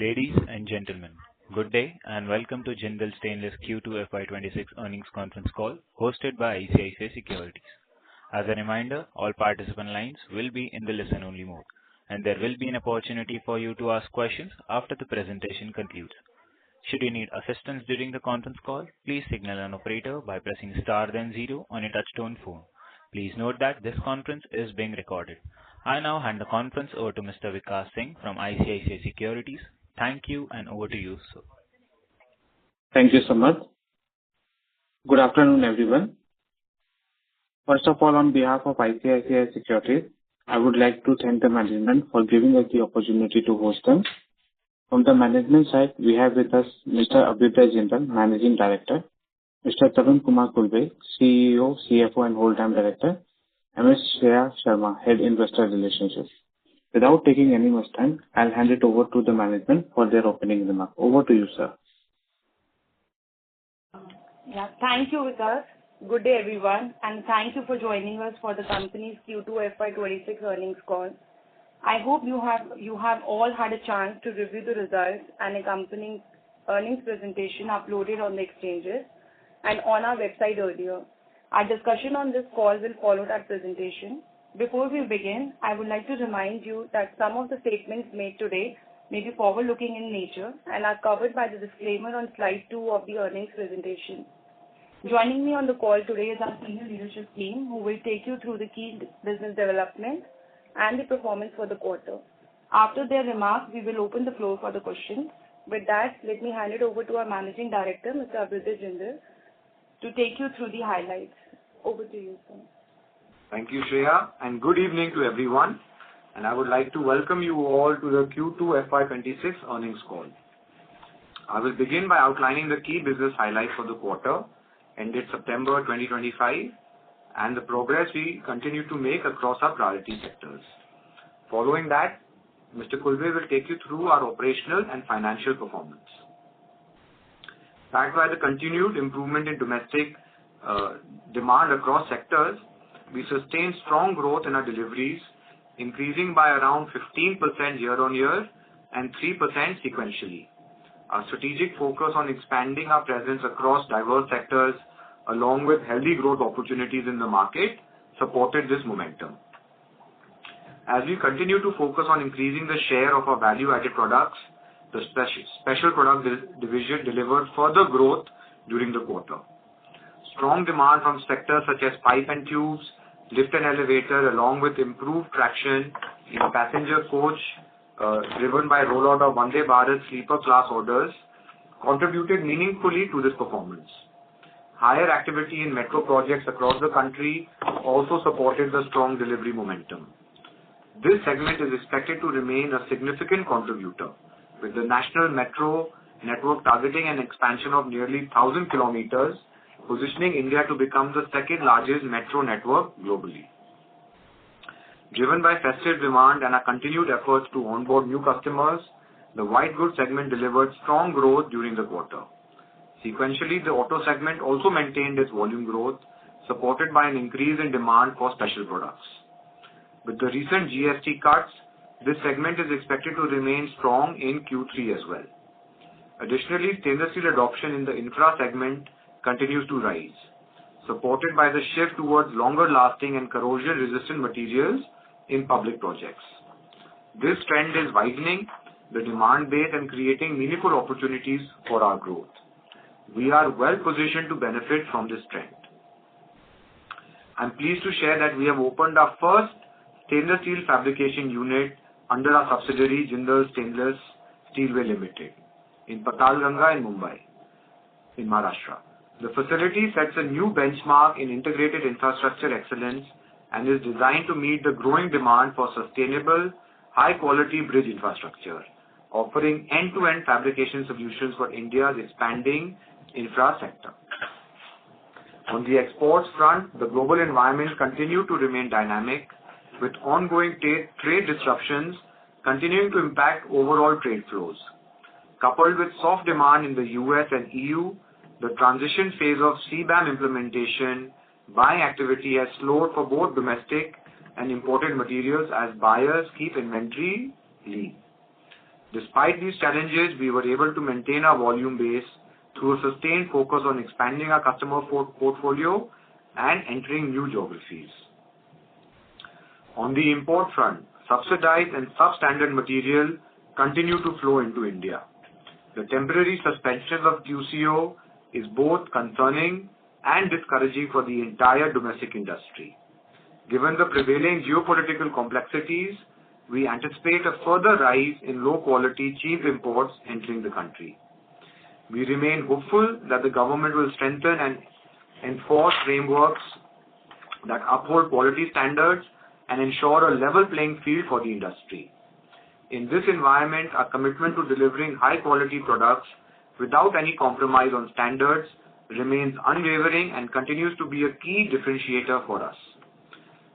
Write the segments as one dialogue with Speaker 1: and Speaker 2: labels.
Speaker 1: Ladies and gentlemen, good day and welcome to Jindal Stainless Q2 FY26 earnings conference call hosted by ICICI Securities. As a reminder, all participant lines will be in the listen-only mode, and there will be an opportunity for you to ask questions after the presentation concludes. Should you need assistance during the conference call, please signal an operator by pressing star then zero on your touch-tone phone. Please note that this conference is being recorded. I now hand the conference over to Mr. Vikas Singh from ICICI Securities. Thank you, and over to you, sir.
Speaker 2: Thank you so much. Good afternoon, everyone. First of all, on behalf of ICICI Securities, I would like to thank the management for giving us the opportunity to host them. From the management side, we have with us Mr. Abhyuday Jindal, Managing Director, Mr. Tarun Kumar Kulbe, CEO, CFO, and Whole-Time Director, and Ms. Shreya Sharma, Head Investor Relations. Without taking any much time, I'll hand it over to the management for their opening remarks. Over to you, sir.
Speaker 3: Yeah, thank you, Vikas. Good day, everyone, and thank you for joining us for the company's Q2 FY26 earnings call. I hope you have all had a chance to review the results and accompanying earnings presentation uploaded on the exchanges and on our website earlier. Our discussion on this call will follow that presentation. Before we begin, I would like to remind you that some of the statements made today may be forward-looking in nature and are covered by the disclaimer on slide 2 of the earnings presentation. Joining me on the call today is our senior leadership team, who will take you through the key business developments and the performance for the quarter. After their remarks, we will open the floor for the questions. With that, let me hand it over to our Managing Director, Mr. Abhyuday Jindal, to take you through the highlights. Over to you, sir.
Speaker 4: Thank you, Shreya, and good evening to everyone. And I would like to welcome you all to the Q2 FY26 earnings call. I will begin by outlining the key business highlights for the quarter ended September 2025 and the progress we continue to make across our priority sectors. Following that, Mr. Kulbe will take you through our operational and financial performance. Backed by the continued improvement in domestic demand across sectors, we sustained strong growth in our deliveries, increasing by around 15% year-on-year and 3% sequentially. Our strategic focus on expanding our presence across diverse sectors, along with healthy growth opportunities in the market, supported this momentum. As we continue to focus on increasing the share of our value-added products, the special product division delivered further growth during the quarter. Strong demand from sectors such as pipe and tubes, lift and elevator, along with improved traction in passenger coach, driven by rollout of Vande Bharat sleeper class orders, contributed meaningfully to this performance. Higher activity in metro projects across the country also supported the strong delivery momentum. This segment is expected to remain a significant contributor, with the national metro network targeting an expansion of nearly 1,000 kilometers, positioning India to become the second largest metro network globally. Driven by festive demand and our continued efforts to onboard new customers, the white goods segment delivered strong growth during the quarter. Sequentially, the auto segment also maintained its volume growth, supported by an increase in demand for special products. With the recent GST cuts, this segment is expected to remain strong in Q3 as well. Additionally, stainless steel adoption in the infra segment continues to rise, supported by the shift towards longer-lasting and corrosion-resistant materials in public projects. This trend is widening the demand base and creating meaningful opportunities for our growth. We are well positioned to benefit from this trend. I'm pleased to share that we have opened our first stainless steel fabrication unit under our subsidiary Jindal Stainless Steelway Limited in Patalganga in Mumbai, in Maharashtra. The facility sets a new benchmark in integrated infrastructure excellence and is designed to meet the growing demand for sustainable, high-quality bridge infrastructure, offering end-to-end fabrication solutions for India's expanding infra sector. On the exports front, the global environment continued to remain dynamic, with ongoing trade disruptions continuing to impact overall trade flows. Coupled with soft demand in the US and EU, the transition phase of CBAM implementation buying activity has slowed for both domestic and imported materials as buyers keep inventory lean. Despite these challenges, we were able to maintain our volume base through a sustained focus on expanding our customer portfolio and entering new geographies. On the import front, subsidized and substandard material continue to flow into India. The temporary suspension of QCO is both concerning and discouraging for the entire domestic industry. Given the prevailing geopolitical complexities, we anticipate a further rise in low-quality, cheap imports entering the country. We remain hopeful that the government will strengthen and enforce frameworks that uphold quality standards and ensure a level playing field for the industry. In this environment, our commitment to delivering high-quality products without any compromise on standards remains unwavering and continues to be a key differentiator for us.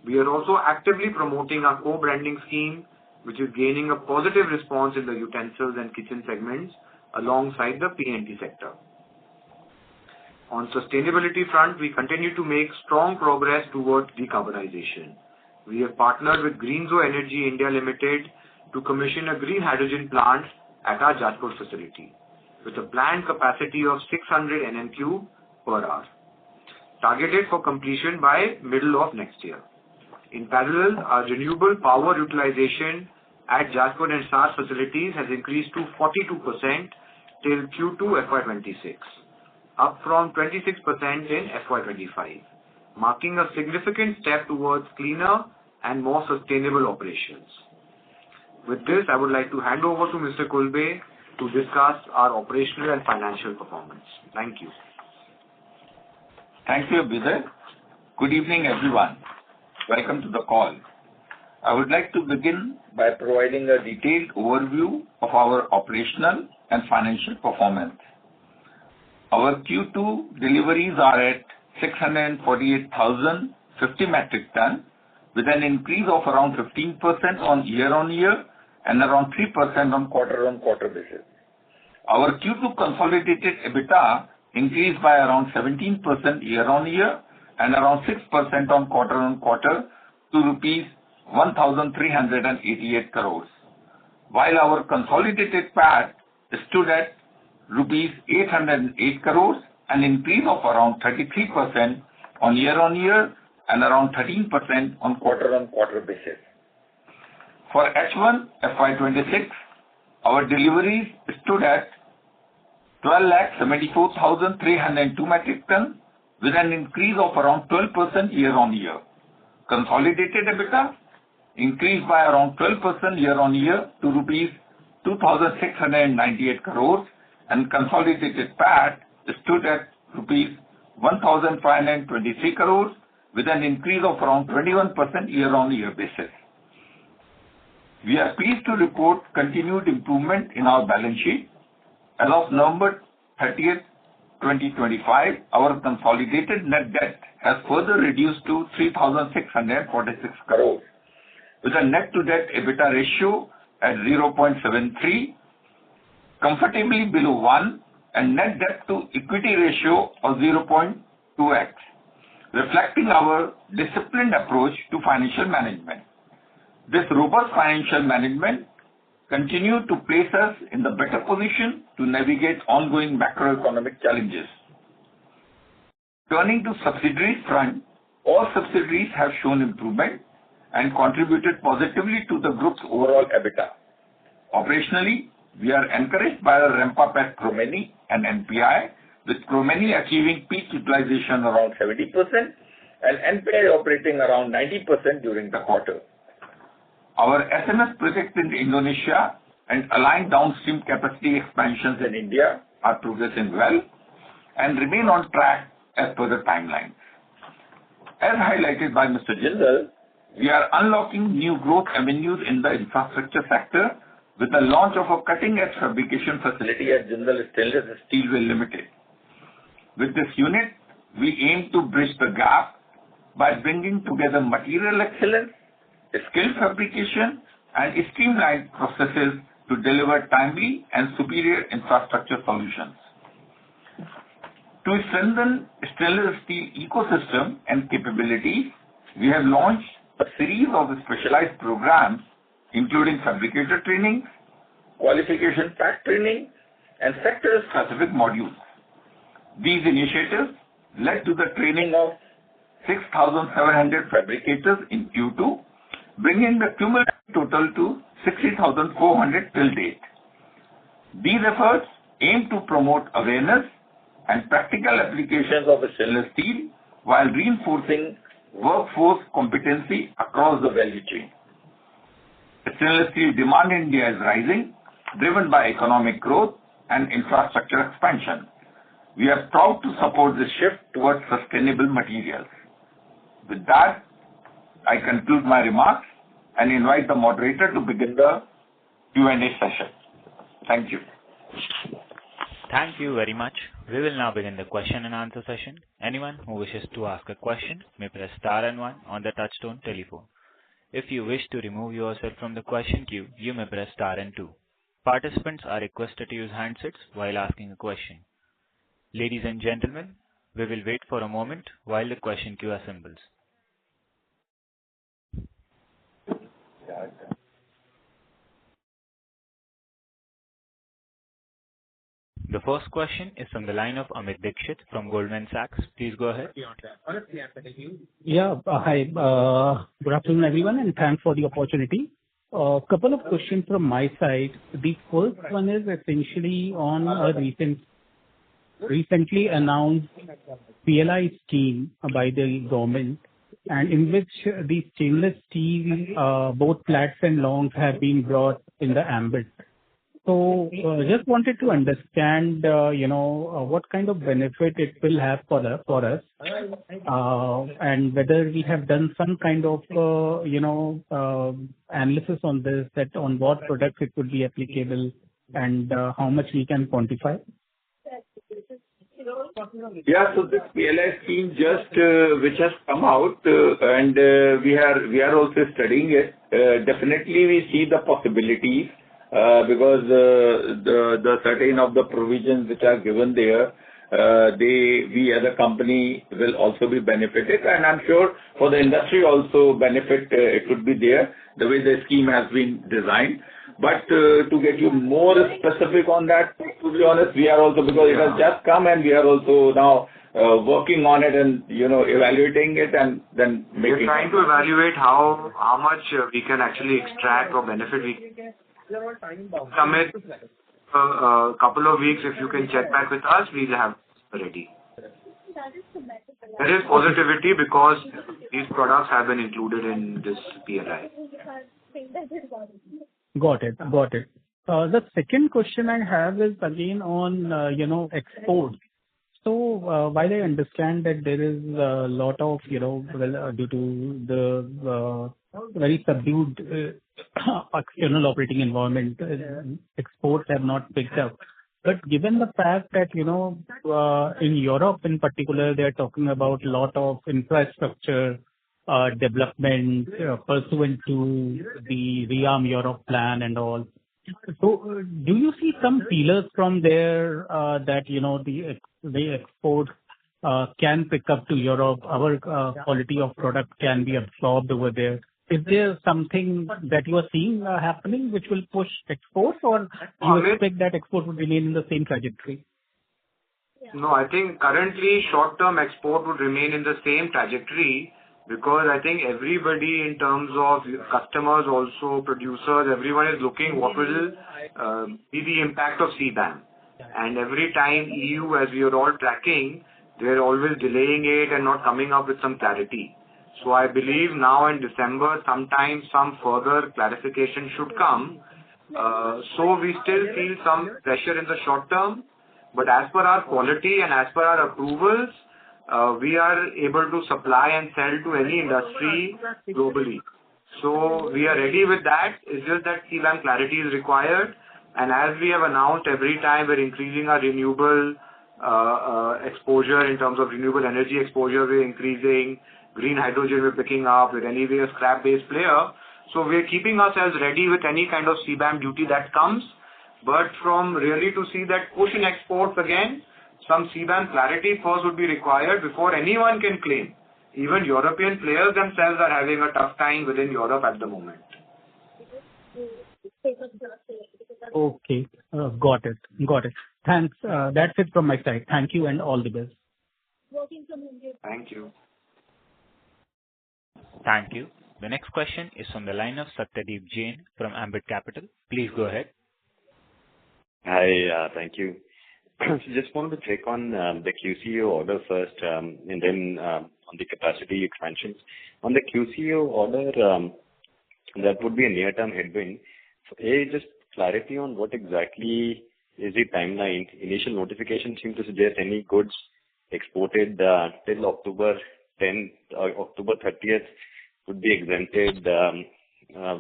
Speaker 4: We are also actively promoting our co-branding scheme, which is gaining a positive response in the utensils and kitchen segments alongside the P&T sector. On sustainability front, we continue to make strong progress towards decarbonization. We have partnered with Greenzo Energy India Limited to commission a green hydrogen plant at our Jajpur facility with a planned capacity of 600 Nm³ per hour, targeted for completion by middle of next year. In parallel, our renewable power utilization at Jajpur and SAR facilities has increased to 42% till Q2 FY26, up from 26% in FY25, marking a significant step towards cleaner and more sustainable operations. With this, I would like to hand over to Mr. Kulbe to discuss our operational and financial performance. Thank you.
Speaker 5: Thank you, Abhyuday. Good evening, everyone. Welcome to the call. I would like to begin by providing a detailed overview of our operational and financial performance. Our Q2 deliveries are at 648,050 metric ton, with an increase of around 15% on year-on-year and around 3% on quarter-on-quarter basis. Our Q2 consolidated EBITDA increased by around 17% year-on-year and around 6% on quarter-on-quarter to rupees 1,388 crores, while our consolidated PAT stood at rupees 808 crores, an increase of around 33% on year-on-year and around 13% on quarter-on-quarter basis. For H1 FY26, our deliveries stood at 12,74,302 metric ton, with an increase of around 12% year-on-year. Consolidated EBITDA increased by around 12% year-on-year to rupees 2,698 crores, and consolidated PAT stood at rupees 1,523 crores, with an increase of around 21% year-on-year basis. We are pleased to report continued improvement in our balance sheet. As of November 30th, 2025, our consolidated net debt has further reduced to 3,646 crores, with a net-to-debt EBITDA ratio at 0.73, comfortably below 1, and net debt-to-equity ratio of 0.2x, reflecting our disciplined approach to financial management. This robust financial management continues to place us in the better position to navigate ongoing macroeconomic challenges. Turning to subsidiaries front, all subsidiaries have shown improvement and contributed positively to the group's overall EBITDA. Operationally, we are encouraged by the ramp-up at Chromeni and NPI, with Chromeni achieving peak utilization around 70% and NPI operating around 90% during the quarter. Our SMS projects in Indonesia and aligned downstream capacity expansions in India are progressing well and remain on track as per the timelines. As highlighted by Mr. Jindal, we are unlocking new growth avenues in the infrastructure sector with the launch of a cutting-edge fabrication facility at Jindal Stainless Steelway Limited. With this unit, we aim to bridge the gap by bringing together material excellence, skilled fabrication, and streamlined processes to deliver timely and superior infrastructure solutions. To strengthen stainless steel ecosystem and capabilities, we have launched a series of specialized programs, including fabricator training, qualification pack training, and sector-specific modules. These initiatives led to the training of 6,700 fabricators in Q2, bringing the cumulative total to 60,400 till date. These efforts aim to promote awareness and practical applications of stainless steel while reinforcing workforce competency across the value chain. Stainless steel demand in India is rising, driven by economic growth and infrastructure expansion. We are proud to support this shift towards sustainable materials. With that, I conclude my remarks and invite the moderator to begin the Q&A session. Thank you.
Speaker 1: Thank you very much. We will now begin the question and answer session. Anyone who wishes to ask a question may press star and one on the touchtone telephone. If you wish to remove yourself from the question queue, you may press star and two. Participants are requested to use handsets while asking a question. Ladies and gentlemen, we will wait for a moment while the question queue assembles. The first question is from the line of Amit Dixit from Goldman Sachs. Please go ahead.
Speaker 6: Yeah. Hi. Good afternoon, everyone, and thanks for the opportunity. Couple of questions from my side. The first one is essentially on a recently announced PLI scheme by the government, and in which the stainless steel, both flats and longs, have been brought in the ambit. So just wanted to understand, what kind of benefit it will have for us, and whether we have done some kind of, analysis on this, that on what products it would be applicable, and how much we can quantify.
Speaker 5: Yeah, so this PLI scheme which has come out, and we are also studying it. Definitely, we see the possibilities because the certain of the provisions which are given there, we as a company will also be benefited, and I'm sure for the industry also benefit it could be there the way the scheme has been designed. But to get you more specific on that, to be honest, we are also, because it has just come and we are also now working on it and evaluating it and then making.
Speaker 4: We're trying to evaluate how much we can actually extract or benefit. Amit, a couple of weeks, if you can check back with us, we'll have ready. There is positivity because these products have been included in this PLI.
Speaker 6: Got it. The second question I have is again on, exports. So while I understand that there is a lot of, due to the very subdued external operating environment, exports have not picked up. But given the fact that, in Europe in particular, they're talking about a lot of infrastructure development pursuant to the ReArm Europe plan and all. So do you see some feelers from there that, the exports can pick up to Europe, our quality of product can be absorbed over there? Is there something that you are seeing happening which will push exports, or you expect that export would remain in the same trajectory?
Speaker 4: No, I think currently short-term export would remain in the same trajectory, because I think everybody in terms of customers, also producers, everyone is looking what will be the impact of CBAM. And every time EU, as we are all tracking, they're always delaying it and not coming up with some clarity. So I believe now in December, sometime some further clarification should come. So we still feel some pressure in the short term, but as per our quality and as per our approvals, we are able to supply and sell to any industry globally. So we are ready with that. It's just that CBAM clarity is required. And as we have announced, every time we're increasing our renewable exposure in terms of renewable energy exposure, we're increasing. Green hydrogen we're picking up. We're anyway a scrap-based player. So we're keeping ourselves ready with any kind of CBAM duty that comes. But from really to see that push in exports again, some CBAM clarity first would be required before anyone can claim. Even European players themselves are having a tough time within Europe at the moment.
Speaker 6: Okay. Got it. Got it. Thanks. That's it from my side. Thank you and all the best.
Speaker 4: Thank you.
Speaker 1: Thank you. The next question is from the line of Satyadeep Jain from Ambit Capital. Please go ahead.
Speaker 7: Hi, thank you. Just wanted to check on the QCO order first, and then on the capacity expansions. On the QCO order, that would be a near-term headwind. So, just clarity on what exactly is the timeline. Initial notification seemed to suggest any goods exported till October 10th or October 30th would be exempted,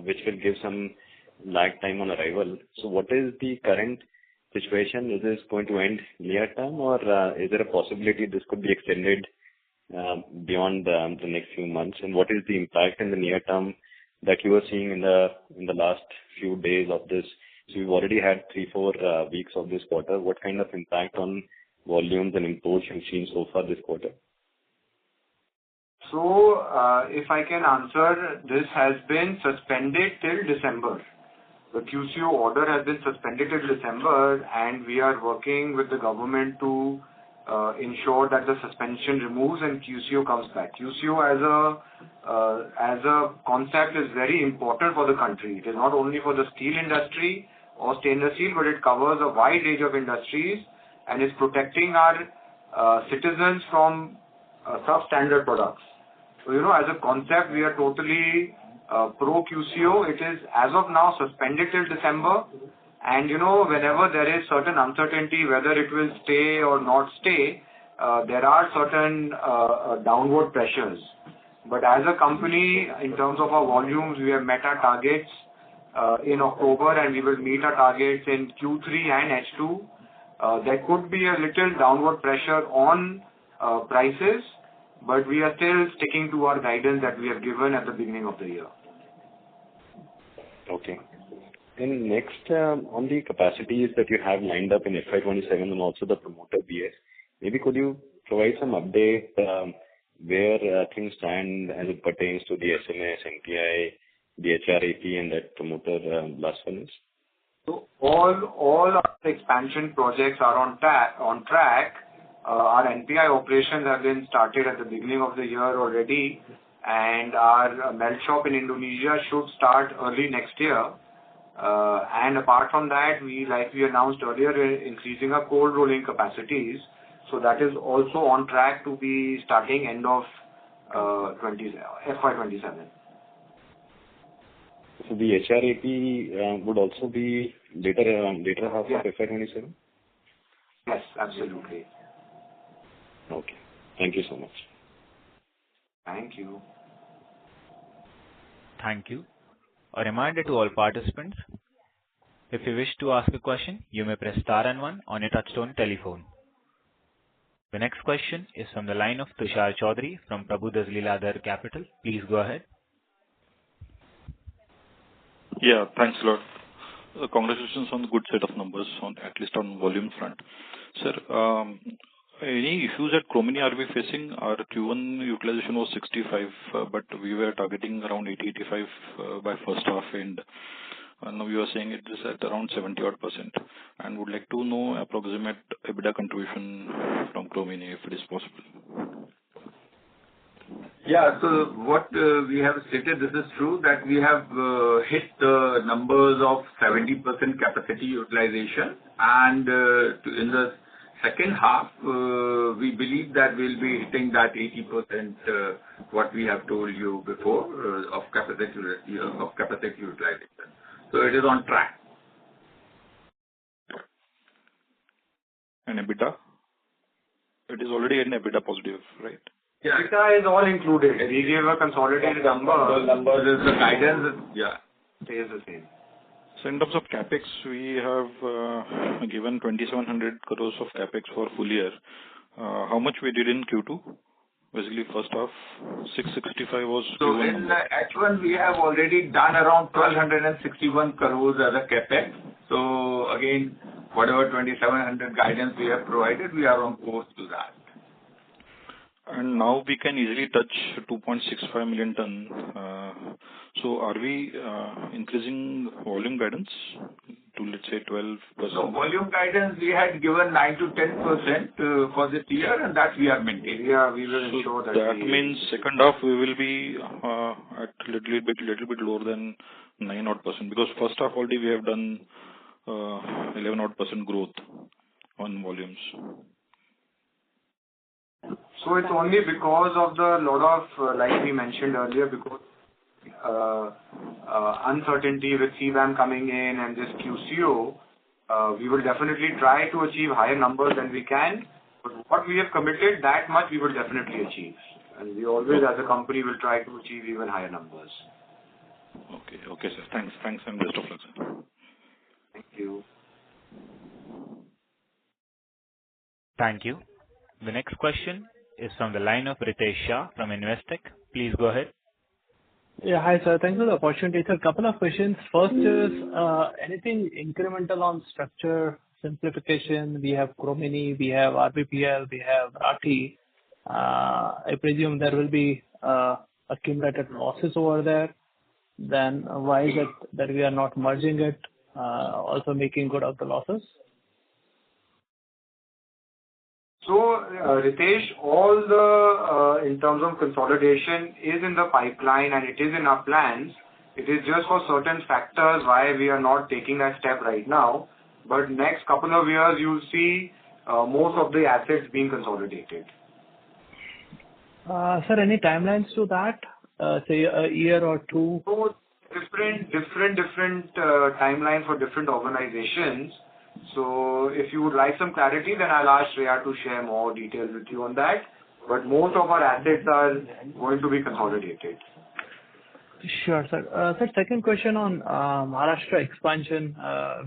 Speaker 7: which will give some lag time on arrival. So what is the current situation? Is this going to end near term, or is there a possibility this could be extended beyond the next few months? And what is the impact in the near term that you are seeing in the last few days of this? So we've already had 3-4 weeks of this quarter. What kind of impact on volumes and imports you've seen so far this quarter?
Speaker 4: So, if I can answer, this has been suspended till December. The QCO order has been suspended till December, and we are working with the government to ensure that the suspension removes and QCO comes back. QCO as a concept is very important for the country. It is not only for the steel industry or stainless steel, but it covers a wide range of industries and is protecting our citizens from substandard products. So, as a concept, we are totally pro QCO. It is, as of now, suspended till December. And, whenever there is certain uncertainty whether it will stay or not stay, there are certain downward pressures. But as a company, in terms of our volumes, we have met our targets in October, and we will meet our targets in Q3 and H2. There could be a little downward pressure on prices, but we are still sticking to our guidance that we have given at the beginning of the year.
Speaker 7: Okay. And next, on the capacities that you have lined up in FY27 and also the promoter BS, maybe could you provide some update where things stand as it pertains to the SMS, NPI, the HRAP, and that promoter blast furnace?
Speaker 4: So all our expansion projects are on track. Our NPI operations have been started at the beginning of the year already, and our melt shop in Indonesia should start early next year. And apart from that, like we announced earlier, we're increasing our cold rolling capacities. So that is also on track to be starting end of FY27.
Speaker 7: So the HRAP would also be later half of FY27?
Speaker 4: Yes, absolutely.
Speaker 7: Okay. Thank you so much.
Speaker 4: Thank you.
Speaker 1: Thank you. A reminder to all participants, if you wish to ask a question, you may press star and 1 on your touchtone telephone. The next question is from the line of Tushar Chaudhary from Prabhudas Lilladher Capital. Please go ahead.
Speaker 8: Yeah, thanks a lot. Congratulations on the good set of numbers, at least on volume front. Sir, any issues at Chromeni are we facing? Our Q1 utilization was 65, but we were targeting around 80-85 by first half, and now you are saying it is at around 70-odd%. And would like to know approximate EBITDA contribution from Chromeni if it is possible.
Speaker 5: Yeah, so what we have stated, this is true, that we have hit the numbers of 70% capacity utilization, and in the second half, we believe that we'll be hitting that 80% what we have told you before of capacity utilization. So it is on track.
Speaker 8: And EBITDA? It is already an EBITDA positive, right?
Speaker 5: Yeah.
Speaker 4: EBITDA is all included. We gave a consolidated number.
Speaker 5: The numbers is the guidance,
Speaker 4: Stays the same.
Speaker 8: So in terms of capex, we have given 2,700 crores of capex for full year. How much we did in Q2? Basically, first half, 665 was.
Speaker 5: So in H1, we have already done around 1,261 crores as a capex. So again, whatever 2,700 guidance we have provided, we are on course to that.
Speaker 8: And now we can easily touch 2.65 million ton. So are we increasing volume guidance to, let's say, 12%?
Speaker 5: So volume guidance, we had given 9 to 10% for this year, and that we are maintaining.
Speaker 4: Yeah, we will ensure that.
Speaker 8: That means second half we will be at little bit lower than 9 odd %, because first half already we have done 11 odd % growth on volumes.
Speaker 4: So it's only because of the lot of, like we mentioned earlier, because uncertainty with CBAM coming in and this QCO, we will definitely try to achieve higher numbers than we can. But what we have committed, that much we will definitely achieve. And we always, as a company, will try to achieve even higher numbers.
Speaker 8: Okay, sir. Thanks, and best of luck, sir.
Speaker 4: Thank you.
Speaker 1: Thank you. The next question is from the line of Ritesh Shah from Investec. Please go ahead.
Speaker 9: Yeah, hi, sir. Thanks for the opportunity. So a couple of questions. First is, anything incremental on structure simplification? We have Chromeni, we have RBPL, we have Rathi. I presume there will be accumulated losses over there. Then why is it that we are not merging it, also making good of the losses?
Speaker 4: So, Ritesh, all the, in terms of consolidation is in the pipeline and it is in our plans. It is just for certain factors why we are not taking that step right now. But next couple of years, you'll see most of the assets being consolidated.
Speaker 9: Sir, any timelines to that? Say a year or two?
Speaker 4: So, different timelines for different organizations. So if you would like some clarity, then I'll ask Shreya to share more details with you on that. But most of our assets are going to be consolidated.
Speaker 9: Sure, sir. Sir, second question on Maharashtra expansion.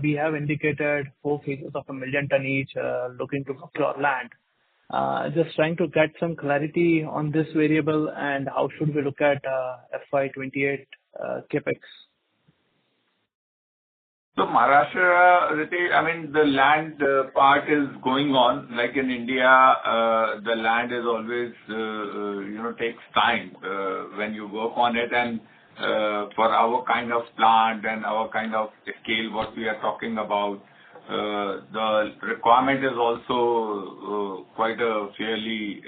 Speaker 9: We have indicated 4 phases of 1 million ton each, looking to procure land. Just trying to get some clarity on this variable and how should we look at FY28 capex.
Speaker 5: So Maharashtra, Ritesh, I mean, the land part is going on. Like in India, the land is always, takes time when you work on it. And for our kind of plant and our kind of scale, what we are talking about, the requirement is also quite a fairly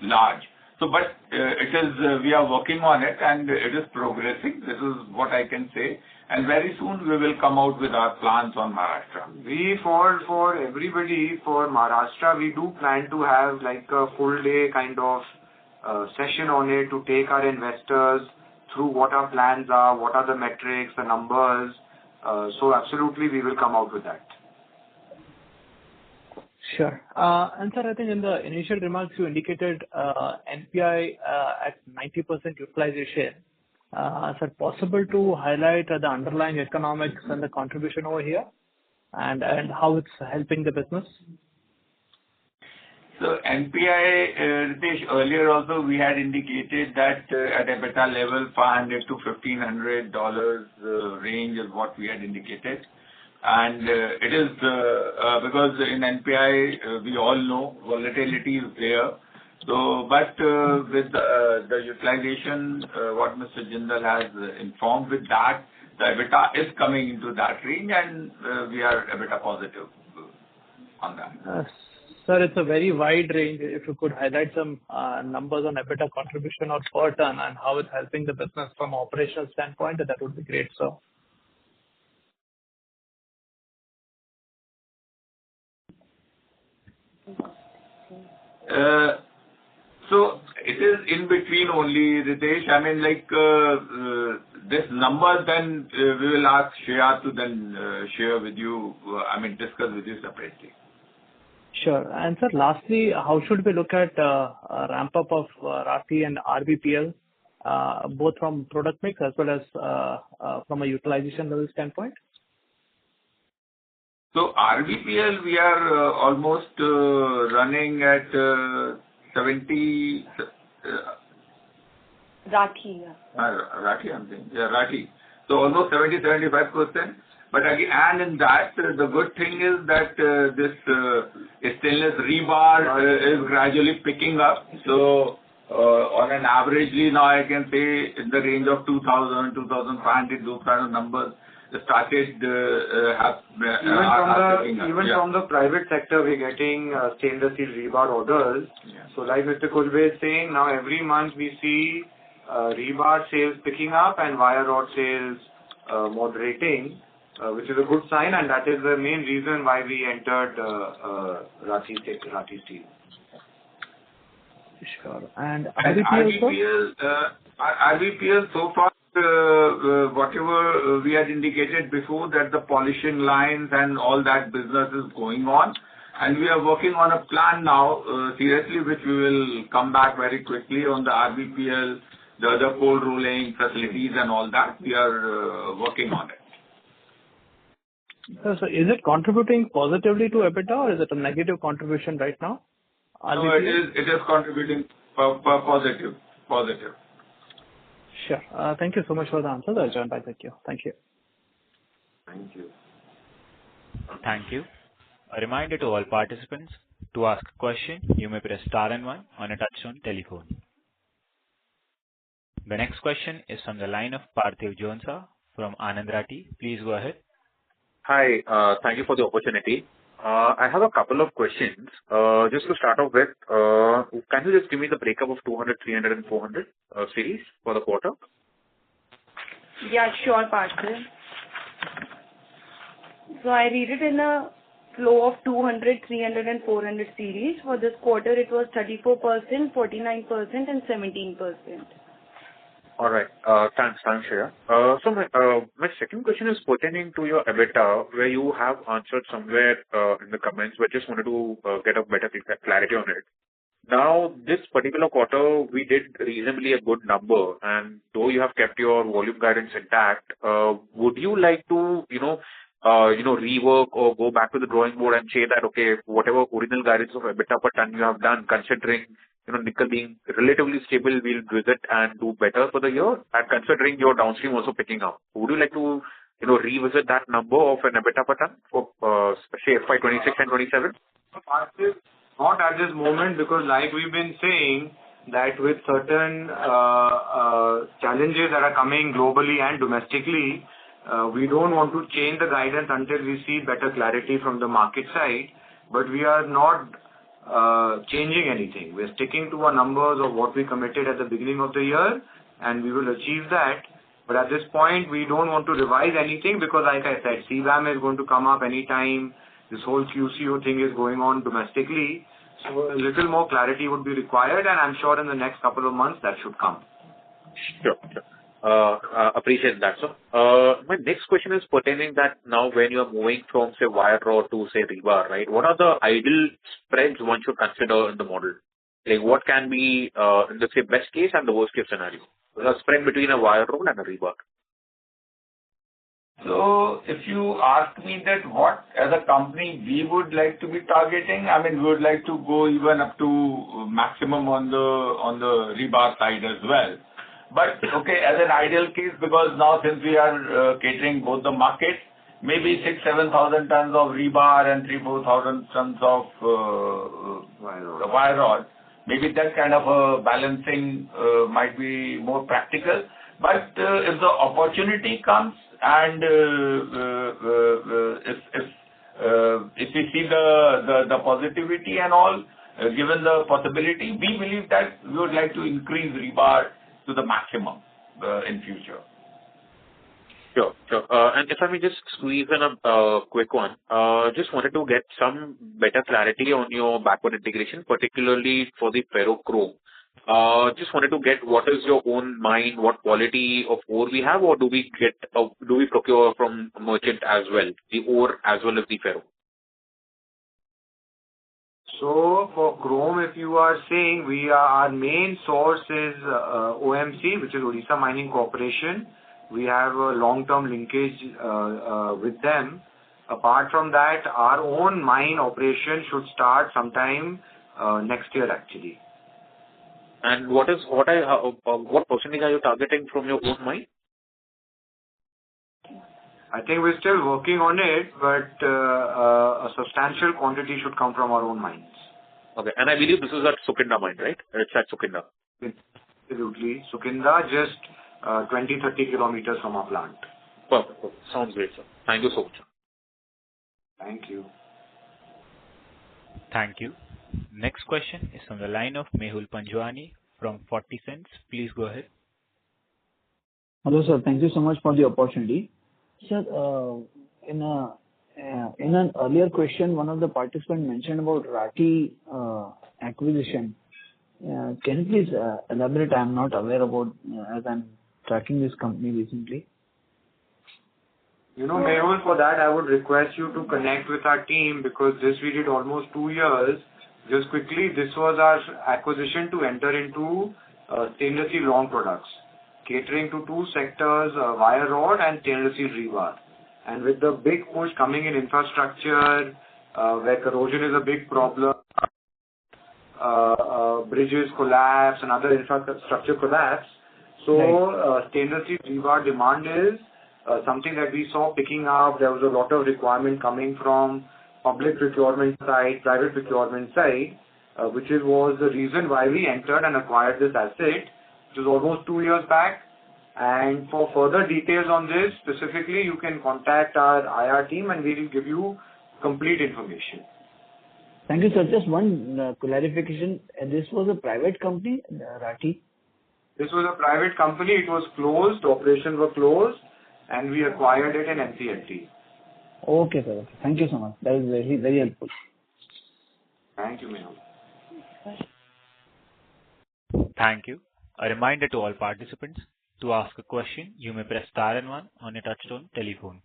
Speaker 5: large. So, but it is, we are working on it and it is progressing. This is what I can say. And very soon we will come out with our plans on Maharashtra.
Speaker 4: We, for everybody, for Maharashtra, we do plan to have like a full day kind of session on it to take our investors through what our plans are, what are the metrics, the numbers. So absolutely we will come out with that.
Speaker 9: Sure. And sir, I think in the initial remarks you indicated NPI at 90% utilization. Sir, possible to highlight the underlying economics and the contribution over here and how it's helping the business?
Speaker 5: So NPI, Ritesh, earlier also we had indicated that at EBITDA level, $500 to $1,500 range is what we had indicated. And it is because in NPI, we all know volatility is there. So, but with the utilization, what Mr. Jindal has informed with that, the EBITDA is coming into that range and we are EBITDA positive on that.
Speaker 9: Sir, it's a very wide range. If you could highlight some numbers on EBITDA contribution or per ton and how it's helping the business from an operational standpoint, that would be great, sir.
Speaker 5: So it is in between only, Ritesh. I mean, like this number, then we will ask Shreya to then share with you. Discuss with you separately.
Speaker 9: Sure. And sir, lastly, how should we look at ramp up of Rathi and RBPL, both from product mix as well as from a utilization level standpoint?
Speaker 5: So RBPL, we are almost running at 70.
Speaker 3: Rathi, yeah.
Speaker 5: Rathi, I'm saying. Yeah, Rathi. So almost 70-75%. But again, and in that, the good thing is that this stainless rebar is gradually picking up. So on an averagely now I can say in the range of 2,000, 2,500, those kind of numbers started
Speaker 4: even from the private sector, we're getting stainless steel rebar orders.
Speaker 5: Yeah.
Speaker 4: So like Mr. Kulbe is saying, now every month we see rebar sales picking up and wire rod sales moderating, which is a good sign, and that is the main reason why we entered Rathi Steel.
Speaker 9: Sure. And
Speaker 5: RVPL so far, whatever we had indicated before, that the polishing lines and all that business is going on, and we are working on a plan now, seriously, which we will come back very quickly on the RVPL, the other cold rolling facilities and all that. We are working on it.
Speaker 9: So is it contributing positively to EBITDA, or is it a negative contribution right now?
Speaker 5: No, it is contributing positive.
Speaker 9: Sure. Thank you so much for the answer. I'll join back with you. Thank you.
Speaker 4: Thank you.
Speaker 1: Thank you. A reminder to all participants, to ask a question, you may press star and one on a touchtone telephone. The next question is from the line of Parthiv Jonsa from Anand Rathi. Please go ahead.
Speaker 10: Hi, thank you for the opportunity. I have a couple of questions. Just to start off with, can you just give me the breakup of 200, 300 and 400 series for the quarter?
Speaker 3: Yeah, sure, Parthiv. So I read it in a flow of 200, 300 and 400 series. For this quarter, it was 34%, 49% and 17%.
Speaker 10: All right. Thanks, Shreya. So my second question is pertaining to your EBITDA, where you have answered somewhere in the comments, but just wanted to get a better clarity on it. Now, this particular quarter, we did reasonably a good number, and though you have kept your volume guidance intact, would you like to, rework or go back to the drawing board and say that, okay, whatever original guidance of EBITDA per ton you have done, considering nickel being relatively stable, we'll visit and do better for the year, and considering your downstream also picking up, would you like to, revisit that number of an EBITDA per ton for, say, FY26 and 27?
Speaker 4: Not at this moment, because like we've been saying, that with certain challenges that are coming globally and domestically, we don't want to change the guidance until we see better clarity from the market side. But we are not changing anything. We're sticking to our numbers of what we committed at the beginning of the year, and we will achieve that. But at this point, we don't want to revise anything, because like I said, CBAM is going to come up anytime. This whole QCO thing is going on domestically. So a little more clarity would be required, and I'm sure in the next couple of months that should come.
Speaker 10: Sure. Appreciate that, sir. My next question is pertaining that now when you are moving from, say, wire rod to, say, rebar, right? What are the ideal spreads one should consider in the model? Like, what can be, in the, say, best case and the worst case scenario? The spread between a wire rod and a rebar.
Speaker 5: So if you ask me that what as a company we would like to be targeting, we would like to go even up to maximum on the rebar side as well. But okay, as an ideal case, because now since we are catering both the markets, maybe 6,000-7,000 tons of rebar and 3,000-4,000 tons of the wire rod. Maybe that kind of a balancing might be more practical. But if the opportunity comes and if we see the positivity and all, given the possibility, we believe that we would like to increase rebar to the maximum in future.
Speaker 10: Sure. And if I may just squeeze in a quick one, just wanted to get some better clarity on your backward integration, particularly for the ferrochrome. Just wanted to get what is your own mine, what quality of ore we have, or do we procure from merchant as well, the ore as well as the ferro?
Speaker 4: So for chrome, if you are saying, our main source is OMC, which is Odisha Mining Corporation. We have a long-term linkage with them. Apart from that, our own mine operation should start sometime next year actually.
Speaker 10: And what percentage are you targeting from your own mine?
Speaker 4: I think we're still working on it, but a substantial quantity should come from our own mines.
Speaker 10: Okay. And I believe this is at Sukinda mine, right? It's at Sukinda.
Speaker 4: Absolutely. Sukinda, just 20-30 kilometers from our plant.
Speaker 10: Perfect. Sounds great, sir. Thank you so much.
Speaker 4: Thank you.
Speaker 1: Thank you. Next question is from the line of Mehul Panjwani from 40 Cents. Please go ahead.
Speaker 11: Hello, sir. Thank you so much for the opportunity. Sir, in an earlier question, one of the participants mentioned about Rathi acquisition. Can you please elaborate? I am not aware about, as I'm tracking this company recently.
Speaker 4: Mehul, for that, I would request you to connect with our team because this we did almost 2 years. Just quickly, this was our acquisition to enter into stainless steel long products, catering to 2 sectors, wire rod and stainless steel rebar. And with the big push coming in infrastructure, where corrosion is a big problem, bridges collapse and other infrastructure collapse. So stainless steel rebar demand is something that we saw picking up. There was a lot of requirement coming from public procurement side, private procurement side, which was the reason why we entered and acquired this asset, which was almost 2 years back. And for further details on this, specifically, you can contact our IR team and we will give you complete information.
Speaker 11: Thank you, sir. Just one clarification. This was a private company, Rathi?
Speaker 4: This was a private company. It was closed. Operations were closed. And we acquired it in NCLT.
Speaker 11: Okay, sir. Okay. Thank you so much. That is very, very helpful.
Speaker 4: Thank you, Mehul.
Speaker 1: Thank you. A reminder to all participants, to ask a question, you may press star and 1 on your touchtone telephone.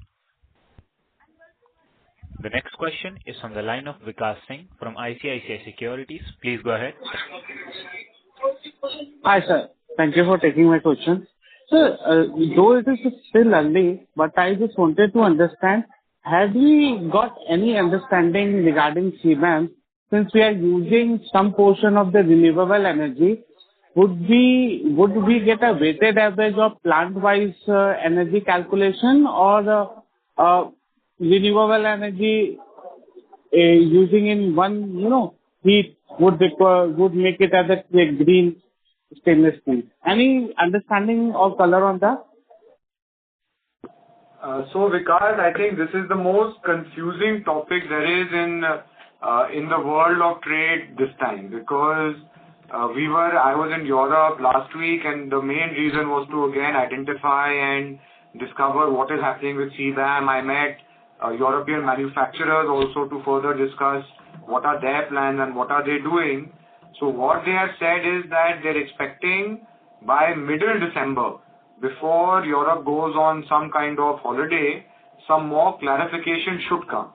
Speaker 1: The next question is from the line of Vikas Singh from ICICI Securities. Please go ahead.
Speaker 2: Hi, sir. Thank you for taking my question. Sir, though it is still early, but I just wanted to understand, have we got any understanding regarding CBAM? Since we are using some portion of the renewable energy, would we get a weighted average of plant-wise energy calculation, or renewable energy using in one, heat would make it as a green stainless steel? Any understanding or color on that?
Speaker 4: So Vikas, I think this is the most confusing topic there is in the world of trade this time, because I was in Europe last week, and the main reason was to again identify and discover what is happening with CBAM. I met European manufacturers also to further discuss what are their plans and what are they doing. So what they have said is that they're expecting by middle December, before Europe goes on some kind of holiday, some more clarification should come.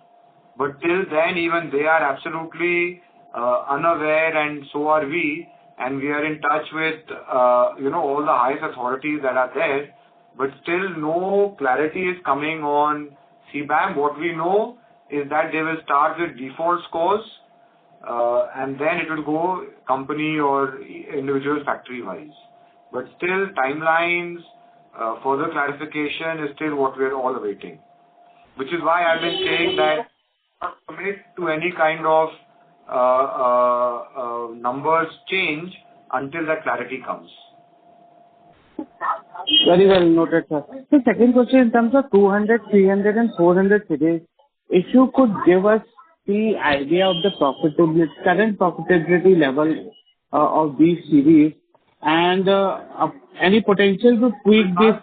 Speaker 4: But till then, even they are absolutely unaware, and so are we, and we are in touch with all the highest authorities that are there, but still no clarity is coming on CBAM. What we know is that they will start with default scores, and then it will go company or individual factory wise. But still timelines, further clarification is still what we are all awaiting. Which is why I've been saying that not commit to any kind of numbers change until that clarity comes.
Speaker 2: Very well noted, sir. The second question, in terms of 200, 300 and 400 series, if you could give us the idea of the current profitability level of these series, and any potential to tweak this.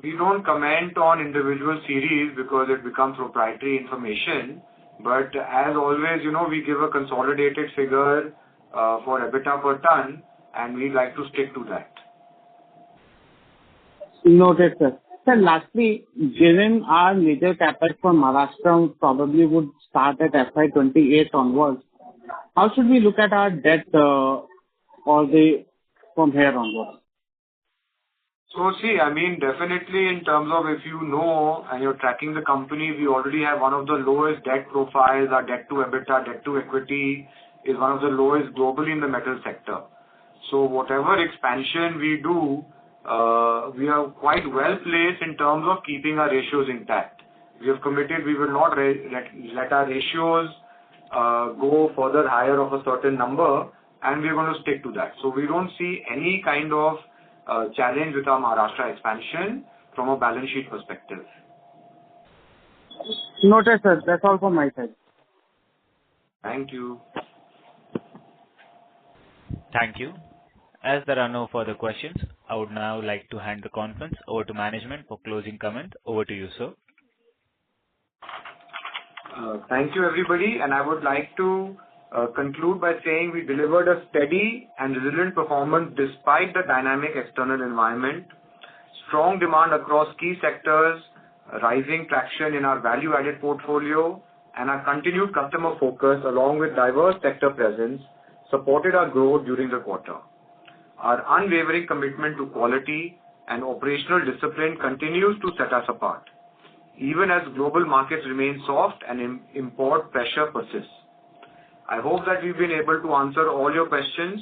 Speaker 4: We don't comment on individual series because it becomes proprietary information. But as always, we give a consolidated figure for EBITDA per ton, and we like to stick to that.
Speaker 2: Noted, sir. Sir, lastly, given our major capex for Maharashtra probably would start at FY28 onwards, how should we look at our debt from here onwards?
Speaker 4: So see, I mean, definitely in terms of, if you know and you're tracking the company, we already have one of the lowest debt profiles. Our debt to EBITDA, debt to equity is one of the lowest globally in the metal sector. So whatever expansion we do, we are quite well placed in terms of keeping our ratios intact. We have committed we will not let our ratios go further higher of a certain number, and we're going to stick to that. So we don't see any kind of challenge with our Maharashtra expansion from a balance sheet perspective.
Speaker 2: Noted, sir. That's all from my side.
Speaker 4: Thank you.
Speaker 1: Thank you. As there are no further questions, I would now like to hand the conference over to management for closing comments. Over to you, sir.
Speaker 4: Thank you, everybody, and I would like to conclude by saying we delivered a steady and resilient performance despite the dynamic external environment. Strong demand across key sectors, rising traction in our value-added portfolio, and our continued customer focus along with diverse sector presence supported our growth during the quarter. Our unwavering commitment to quality and operational discipline continues to set us apart, even as global markets remain soft and import pressure persists. I hope that we've been able to answer all your questions.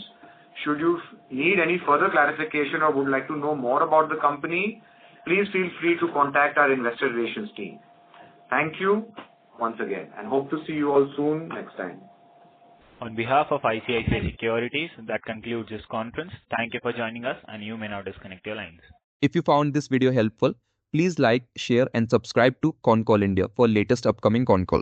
Speaker 4: Should you need any further clarification or would like to know more about the company, please feel free to contact our investor relations team. Thank you once again, and hope to see you all soon next time.
Speaker 1: On behalf of ICICI Securities, that concludes this conference. Thank you for joining us, and you may now disconnect your lines.
Speaker 12: If you found this video helpful, please like, share and subscribe to Concall India for latest upcoming Concall.